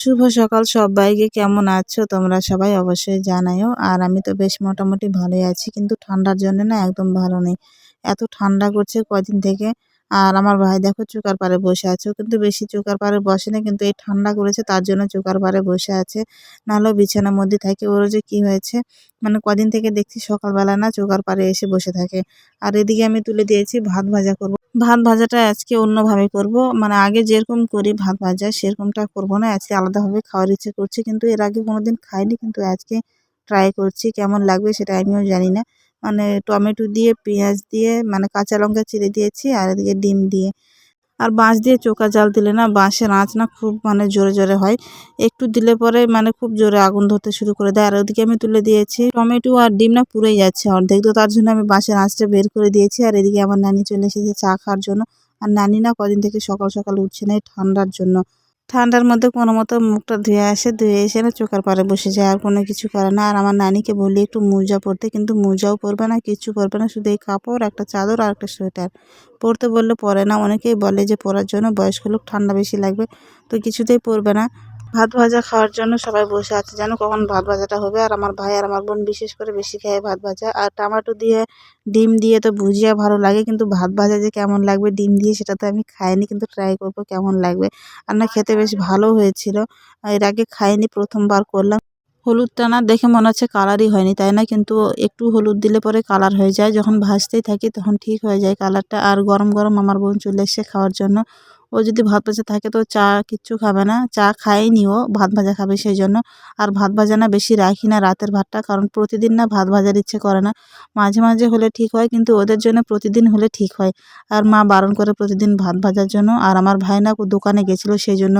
শুভ সকাল সবাইকে। কেমন আছো তোমরা সবাই? অবশ্যই জানাইও। আর আমি তো বেশ মোটামুটি ভালোই আছি, কিন্তু ঠান্ডার জন্য না একদম ভালো নেই। এত ঠান্ডা করছে কদিন থেকে। আর আমার ভাই দেখো চুকার পাড়ে বসে আছে, ও কিন্তু বেশি চুকার পাড়ে বসে না, কিন্তু এই ঠান্ডা করেছে তার জন্য চুকার পাড়ে বসে আছে, নাহলেও বিছানার মধ্যে থাকে। ওর যে কি হয়েছে, মানে কদিন থেকে দেখছি সকালবেলা না চুকার পাড়ে এসে বসে থাকে। আর এদিকে আমি তুলে দিয়েছি ভাত ভাজা করব। ভাত ভাজাটা আজকে অন্যভাবে করব, মানে আগে যেরকম করি ভাত ভাজা সেরকমটা করব না, আজকে আলাদাভাবে খাওয়ার ইচ্ছে করছে। কিন্তু এর আগে কোনোদিন খাইনি, কিন্তু আজকে ট্রাই করছি কেমন লাগবে সেটা আমিও জানি না। মানে টমেটো দিয়ে পেঁয়াজ দিয়ে মানে কাঁচা লঙ্কা চিড়ে দিয়েছি, আর এদিকে ডিম দিয়ে। আর বাঁশ দিয়ে চোকা জাল দিলে না বাঁশের আঁচ না খুব মানে জোরে জোরে হয়, একটু দিলে পরে মানে খুব জোরে আগুন ধরতে শুরু করে দেয়। আর ওদিকে আমি তুলে দিয়েছি টমেটো আর ডিম না পুড়েই যাচ্ছে অর্ধেক, তো তার জন্য আমি বাঁশের আঁচটা বের করে দিয়েছি। আর এদিকে আমার নানি চলে এসেছে চা খাওয়ার জন্য। আর নানি না কদিন থেকে সকাল সকাল উঠছে না এই ঠান্ডার জন্য। ঠান্ডার মধ্যে কোনো মতো মুখটা ধুয়ে আসে, ধুয়ে এসে না চোকার পাড়ে বসে যায়, আর কোনো কিছু করে না। আর আমার নানিকে বলি একটু মোজা পরতে, কিন্তু মোজাও পরবে না, কিচ্ছু পরবে না, শুধু এই কাপড় একটা চাদর আর একটা সোয়েটার পরতে বললে পরে না। অনেকেই বলে যে পরার জন্য, বয়স্ক লোক ঠান্ডা বেশি লাগবে, তো কিছুতেই পরবে না। ভাত ভাজা খাওয়ার জন্য সবাই বসে আছে, জানো কখন ভাত ভাজাটা হবে। আর আমার ভাই আর আমার বোন বিশেষ করে বেশি খায় ভাত ভাজা। আর টমেটো দিয়ে ডিম দিয়ে তো ভুজিয়া ভালো লাগে, কিন্তু ভাত ভাজা যে কেমন লাগবে ডিম দিয়ে সেটা তো আমি খাইনি, কিন্তু ট্রাই করবো কেমন লাগবে। আর না খেতে বেশ ভালো হয়েছিল, এর আগে খাইনি, প্রথমবার করলাম। হলুদটা না দেখে মনে হচ্ছে কালারই হয়নি, তাই না? কিন্তু একটু হলুদ দিলে পরে কালার হয়ে যায়, যখন ভাজতেই থাকি তখন ঠিক হয়ে যায় কালারটা। আর গরম গরম আমার বোন চলে এসে খাওয়ার জন্য। ও যদি ভাত ভাজা থাকে তো চা কিচ্ছু খাবে না, চা খায়নি, ও ভাত ভাজা খাবে সেই জন্য। আর ভাত ভাজা না বেশি রাখি না রাতের ভাতটা, কারণ প্রতিদিন না ভাত ভাজার ইচ্ছে করে না। মাঝে মাঝে হলে ঠিক হয়, কিন্তু ওদের জন্য প্রতিদিন হলে ঠিক হয়। আর মা বারণ করে প্রতিদিন ভাত ভাজার জন্য। আর আমার ভাই না দোকানে গেছিলো সেই জন্য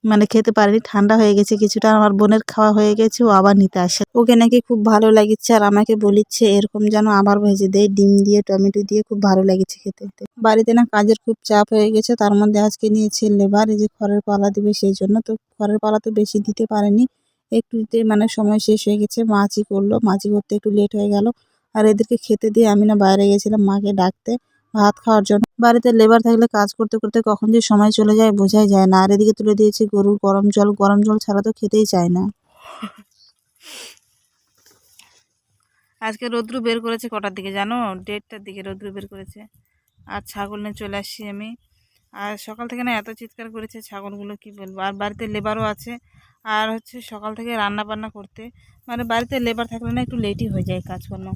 মানে খেতে পারেনি, ঠান্ডা হয়ে গেছে কিছুটা। আমার বোনের খাওয়া হয়ে গেছে, ও আবার নিতে আসে, ওকে নাকি খুব ভালো লাগিচ্ছে। আর আমাকে বলিচ্ছে এরকম যেন আবার ভেজে দেয় ডিম দিয়ে টমেটো দিয়ে, খুব ভালো লাগিচ্ছে খেতে। বাড়িতে না কাজের খুব চাপ হয়ে গেছে, তার মধ্যে আজকে নিয়েছে লেবার, এই যে খড়ের পালা দিবে সেই জন্য। তো খড়ের পালা তো বেশি দিতে পারেনি, একটু দিতে মানে সময় শেষ হয়ে গেছে, মাছি করলো, মাছি করতে একটু লেট হয়ে গেল। আর এদেরকে খেতে দিয়ে আমি না বাইরে গেছিলাম মাকে ডাকতে ভাত খাওয়ার জন্য। বাড়িতে লেবার থাকলে কাজ করতে করতে কখন যে সময় চলে যায় বোঝাই যায় না। আর এদিকে তুলে দিয়েছি গরুর গরম জল, গরম জল ছাড়া তো খেতেই চায় না। আজকে রৌদ্র বের করেছে কটার দিকে জানো? 1:30টার দিকে রৌদ্র বের করেছে। আর ছাগল নিয়ে চলে আসছি আমি। আর সকাল থেকে না এত চিৎকার করেছে ছাগলগুলো, কি বলবো। আর বাড়িতে লেবারও আছে, আর হচ্ছে সকাল থেকে রান্না বান্না করতে, মানে বাড়িতে লেবার থাকলে না একটু লেটই হয়ে যায় কাজকর্ম।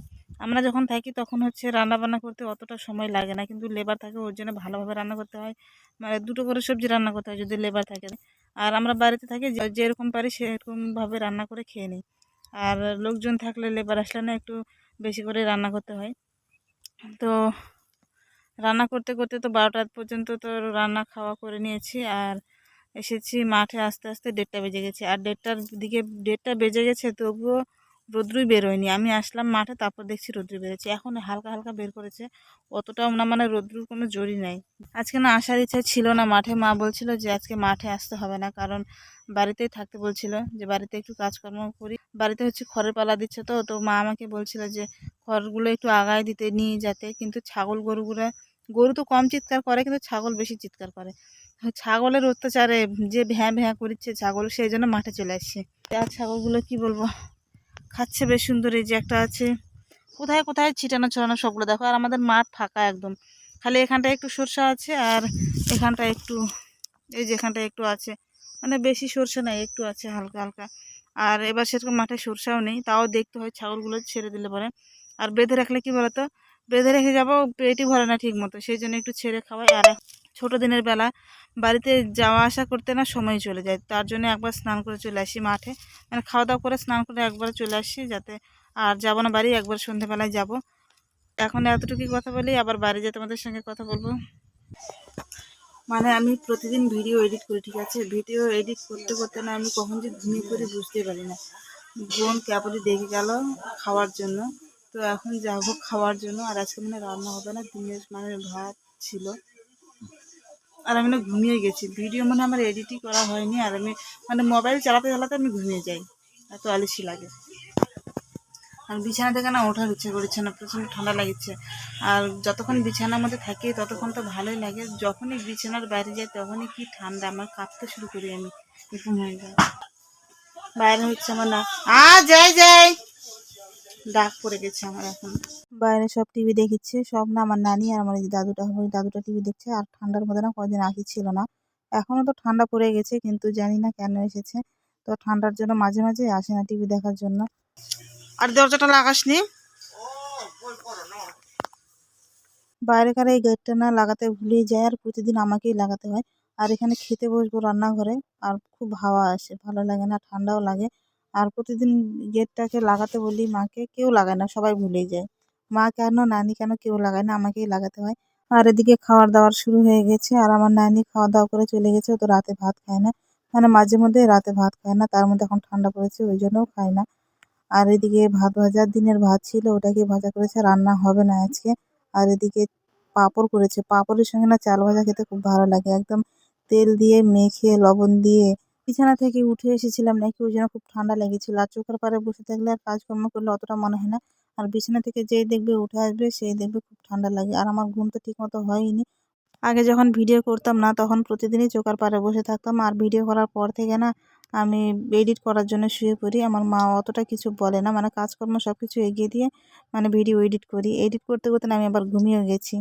আমরা যখন থাকি তখন হচ্ছে রান্না বান্না করতে অতটা সময় লাগে না, কিন্তু লেবার থাকে ওর জন্য ভালোভাবে রান্না করতে হয়, মানে দুটো করে সবজি রান্না করতে হয় যদি লেবার থাকে। আর আমরা বাড়িতে থাকি যেরকম পারি সেরকমভাবে রান্না করে খেয়ে নিই। আর লোকজন থাকলে লেবার আসলে না একটু বেশি করে রান্না করতে হয়। তো রান্না করতে করতে তো 12টা পর্যন্ত তো রান্না খাওয়া করে নিয়েছি। আর এসেছি মাঠে আস্তে আস্তে 1:30টা বেজে গেছে। আর 1:30টার দিকে 1:30টা বেজে গেছে তবুও রোদ্রুই বেরোয়নি। আমি আসলাম মাঠে, তারপর দেখছি রোদ্রু বেরোচ্ছে, এখন হালকা হালকা বের করেছে, অতটাও না, মানে রোদ্রুর কোনো জোরই নাই। আজকে না আসার ইচ্ছা ছিল না মাঠে, মা বলছিল যে আজকে মাঠে আসতে হবে না, কারণ বাড়িতেই থাকতে বলছিল, যে বাড়িতে একটু কাজকর্ম করি। বাড়িতে হচ্ছে খড়ের পালা দিচ্ছে, তো তো মা আমাকে বলছিল যে খড়গুলো একটু আগায় দিতে নিয়ে যেতে, কিন্তু ছাগল গরুগুলো, গরু তো কম চিৎকার করে কিন্তু ছাগল বেশি চিৎকার করে। ছাগলের অত্যাচারে যে ভ্যাঁ ভ্যাঁ করছে ছাগল, সেই জন্য মাঠে চলে আসছে। আর ছাগলগুলো কি বলবো, খাচ্ছে বেশ সুন্দর। এই যে একটা আছে, কোথায় কোথায় ছিটানো ছড়ানো সবগুলো দেখো। আর আমাদের মাঠ ফাঁকা একদম, খালি এখানটায় একটু সরষা আছে, আর এখানটায় একটু, এই যে এখানটায় একটু আছে, মানে বেশি সরষে নাই, একটু আছে হালকা হালকা। আর এবার সেরকম মাঠে সরষাও নেই, তাও দেখতে হয় ছাগলগুলো ছেড়ে দিলে পরে। আর বেঁধে রাখলে কি বলতো, বেঁধে রেখে যাবো পেটই ভরে না ঠিক মতো, সেই জন্য একটু ছেড়ে খাওয়াই। আর ছোটো দিনের বেলা বাড়িতে যাওয়া আসা করতে না সময় চলে যায়, তার জন্য একবার স্নান করে চলে আসি মাঠে, মানে খাওয়া দাওয়া করে স্নান করে একবার চলে আসি যাতে। আর যাবো না বাড়ি, একবার সন্ধ্যেবেলায় যাব। এখন এতটুকুই কথা বলি, আবার বাড়ি যেয়ে তোমাদের সঙ্গে কথা বলবো। মানে আমি প্রতিদিন ভিডিও এডিট করি, ঠিক আছে? ভিডিও এডিট করতে করতে না আমি কখন যে ঘুমিয়ে পড়ি বুঝতেই পারি না। বোন কেবলই দেখে গেল খাওয়ার জন্য, তো এখন যাবো খাওয়ার জন্য। আর আজকে মানে রান্না হবে না, দিনের মানে ভাত ছিল। আর আমি না ঘুমিয়ে গেছি, ভিডিও মানে আমার এডিটই করা হয়নি। আর আমি মানে মোবাইল চালাতে চালাতে আমি ঘুমিয়ে যাই, এত আলসি লাগে। আর বিছানা থেকে না ওঠার ইচ্ছে করছে না, প্রচণ্ড ঠান্ডা লাগছে। আর যতক্ষণ বিছানার মধ্যে থাকি ততক্ষণ তো ভালোই লাগে, যখনই বিছানার বাইরে যাই তখনই কি ঠান্ডা, আমার কাঁপতে শুরু করি, আমি ঘুম হয়ে যায়। বাইরে হচ্ছে আমার না যাই যাই ডাক পড়ে গেছে আমার এখন। বাইরে সব টিভি দেখিচ্ছে, সব না আমার নানি আর আমার এই যে দাদুটা হবে, ওই দাদুটা টিভি দেখছে। আর ঠান্ডার মধ্যে না কদিন আগে ছিল না, এখনো তো ঠান্ডা পড়ে গেছে, কিন্তু জানি না কেন এসেছে। তো ঠান্ডার জন্য মাঝে মাঝে আসে না টিভি দেখার জন্য। আর দরজাটা লাগাসনি, বাইরেকার এই গেটটা না লাগাতে ভুলেই যায়, আর প্রতিদিন আমাকেই লাগাতে হয়। আর এখানে খেতে বসবো রান্নাঘরে, আর খুব হাওয়া আসে, ভালো লাগে না, ঠান্ডাও লাগে। আর প্রতিদিন গেটটাকে লাগাতে বলি মাকে, কেউ লাগায় না, সবাই ভুলেই যায়। মা কেন, নানি কেন, কেউ লাগায় না, আমাকেই লাগাতে হয়। আর এদিকে খাওয়ার দাওয়ার শুরু হয়ে গেছে, আর আমার নানি খাওয়া দাওয়া করে চলে গেছে, ও তো রাতে ভাত খায় না, মানে মাঝে মধ্যে রাতে ভাত খায় না, তার মধ্যে এখন ঠান্ডা পড়েছে ওই জন্যও খায় না। আর এদিকে ভাত ভাজার দিনের ভাত ছিল, ওটাকে ভাজা করেছে, রান্না হবে না আজকে। আর এদিকে পাঁপড় করেছে, পাঁপড়ের সঙ্গে না চাল ভাজা খেতে খুব ভালো লাগে, একদম তেল দিয়ে মেখে লবণ দিয়ে। বিছানা থেকে উঠে এসেছিলাম নাকি, ওই জন্য খুব ঠান্ডা লেগেছিল। আর চোখের পাড়ে বসে থাকলে আর কাজকর্ম করলে অতটা মনে হয় না, আর বিছানা থেকে যেই দেখবে উঠে আসবে সেই দেখবে খুব ঠান্ডা লাগে। আর আমার ঘুম তো ঠিক মতো হয়নি। আগে যখন ভিডিও করতাম না তখন প্রতিদিনই চোকার পাড়ে বসে থাকতাম, আর ভিডিও করার পর থেকে না আমি এডিট করার জন্য শুয়ে পড়ি। আমার মা অতটা কিছু বলে না, মানে কাজকর্ম সব কিছু এগিয়ে দিয়ে মানে ভিডিও এডিট করি। এডিট করতে করতে না আমি আবার ঘুমিয়ে গেছি।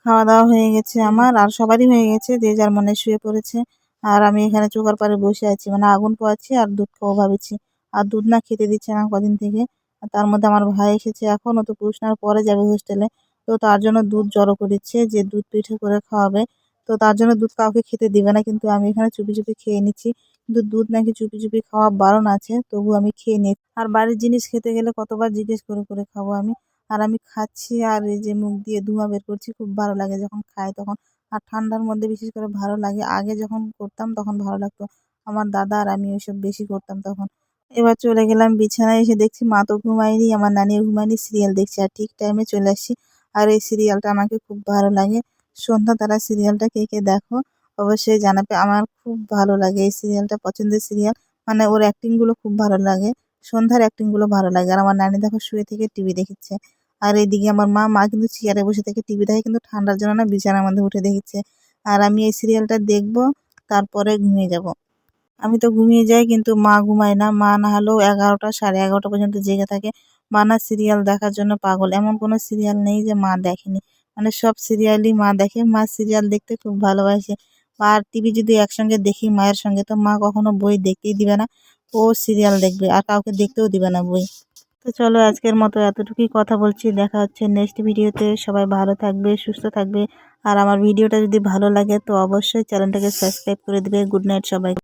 খাওয়া দাওয়া হয়ে গেছে আমার, আর সবারই হয়ে গেছে, যে যার মনে শুয়ে পড়েছে। আর আমি এখানে চোকার পাড়ে বসে আছি, মানে আগুন পোয়াচ্ছি আর দুধ খাবো ভাবেছি। আর দুধ না খেতে দিচ্ছে না কদিন থেকে। আর তার মধ্যে আমার ভাই এসেছে, এখনও তো পুষনার পরে যাবে হোস্টেলে। তো তার জন্য দুধ জড়ো করেছে, যে দুধ পিঠে করে খাওয়াবে। তো তার জন্য দুধ কাউকে খেতে দিবে না, কিন্তু আমি এখানে চুপি চুপি খেয়ে নিচ্ছি। কিন্তু দুধ নাকি চুপি চুপি খাওয়া বারণ আছে, তবু আমি খেয়ে নিই। আর বাড়ির জিনিস খেতে গেলে কতবার জিজ্ঞেস করে করে খাবো আমি। আর আমি খাচ্ছি, আর এই যে মুখ দিয়ে ধোঁয়া বের করছি, খুব ভালো লাগে যখন খাই তখন। আর ঠান্ডার মধ্যে বিশেষ করে ভালো লাগে, আগে যখন করতাম তখন ভালো লাগতো। আমার দাদা আর আমি ওইসব বেশি করতাম তখন। এবার চলে গেলাম বিছানায়, এসে দেখছি মা তো ঘুমায়নি, আমার নানিও ঘুমায়নি, সিরিয়াল দেখছি। আর ঠিক টাইমে চলে আসছি। আর এই সিরিয়ালটা আমাকে খুব ভালো লাগে, সন্ধ্যা তারা সিরিয়ালটা কে কে দেখো অবশ্যই জানাবে। আমার খুব ভালো লাগে এই সিরিয়ালটা, পছন্দের সিরিয়াল। মানে ওর অ্যাক্টিং গুলো খুব ভালো লাগে, সন্ধ্যার অ্যাক্টিং গুলো ভালো লাগে। আর আমার নানি দেখো শুয়ে থেকে টিভি দেখছে। আর এইদিকে আমার মা মা কিন্তু চেয়ারে বসে থেকে টিভি দেখে, কিন্তু ঠান্ডার জন্য না বিছানার মধ্যে উঠে দেখছে। আর আমি এই সিরিয়ালটা দেখবো, তারপরে ঘুমিয়ে যাব। আমি তো ঘুমিয়ে যাই, কিন্তু মা ঘুমায় না, মা না হলেও 11টা 11:30 পর্যন্ত জেগে থাকে। মা না সিরিয়াল দেখার জন্য পাগল, এমন কোনো সিরিয়াল নেই যে মা দেখেনি। মানে সব সিরিয়ালই মা দেখে, মা সিরিয়াল দেখতে খুব ভালোবাসে। আর টিভি যদি একসঙ্গে দেখি মায়ের সঙ্গে, তো মা কখনো বই দেখতেই দিবে না, ও সিরিয়াল দেখবে, আর কাউকে দেখতেও দিবে না বই। তো চলো আজকের মতো এতটুকুই কথা বলছি, দেখা হচ্ছে নেক্সট ভিডিওতে। সবাই ভালো থাকবে, সুস্থ থাকবে। আর আমার ভিডিওটা যদি ভালো লাগে তো অবশ্যই চ্যানেলটাকে সাবস্ক্রাইব করে দিবে। গুড নাইট সবাই।